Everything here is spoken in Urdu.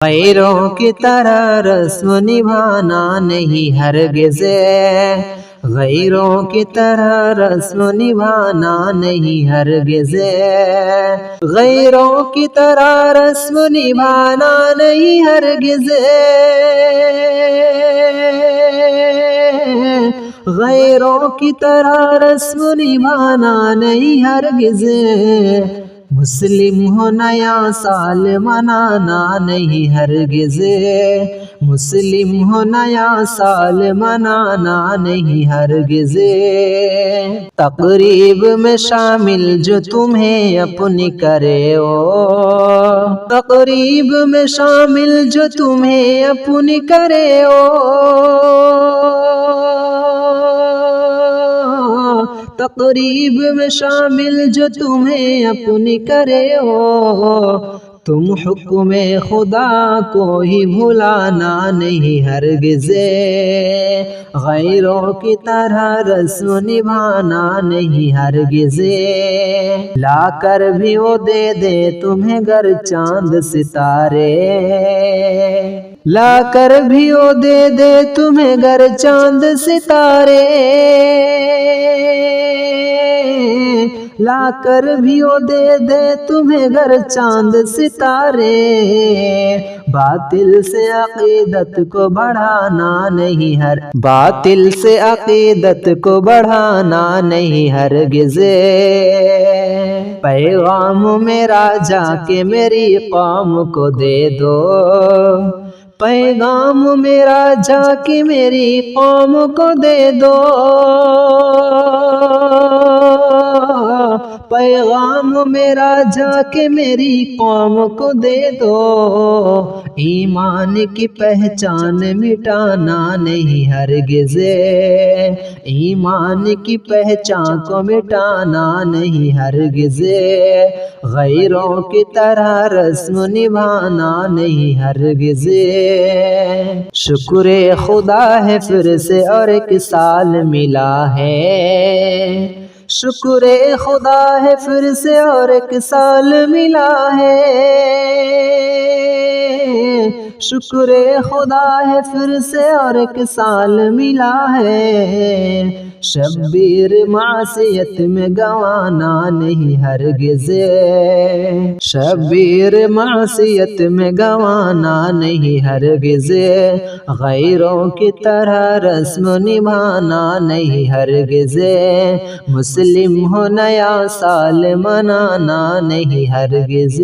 غیروں کی طرح رسم نبھانا نہیں ہرگز، غیروں کی طرح رسم نبھانا نہیں ہرگز، غیروں کی طرح رسم نبھانا نہیں ہرگز، غیروں کی طرح رسم نبھانا نہیں ہرگز، مسلم ہو نیا سال منانا نہیں ہرگز، مسلم ہو نیا سال منانا نہیں ہرگز، تقریب میں شامل جو تمہیں اپنی کرے تقریب میں شامل جو تمہیں اپنی کرے تقریب میں شامل جو تمہیں اپنی کرے تم حکم خدا کو ہی بھلانا نہیں ہرگز، غیروں کی طرح رسم نبھانا نہیں ہرگز، لا کر بھی وہ دے دے تمہیں گر چاند ستارے، لا کر بھی وہ دے دے تمہیں گر چاند ستارے، لا کر بھی وہ دے دے تمہیں گر چاند ستارے، باطل سے عقیدت کو بڑھانا نہیں باطل سے عقیدت کو بڑھانا نہیں ہرگز، پیغام میرا جا کے میری قوم کو دے دو، پیغام میرا جا کے میری قوم کو دے دو، پیغام میرا جا کے میری قوم کو دے دو، ایمان کی پہچان مٹانا نہیں ہرگز، ایمان کی پہچان کو مٹانا نہیں ہرگز، غیروں کی طرح رسم نبھانا نہیں ہرگز، شکر خدا ہے پھر سے اور ایک سال ملا ہے، شکر خدا ہے پھر سے اور ایک سال ملا ہے، شکر خدا ہے پھر سے اور ایک سال ملا ہے، شبیر معصیت میں گوانا نہیں ہرگز، شبیر معصیت میں گوانا نہیں ہرگز، غیروں کی طرح رسم نبھانا نہیں ہرگز، مسلم ہو نیا سال منانا نہیں ہرگز۔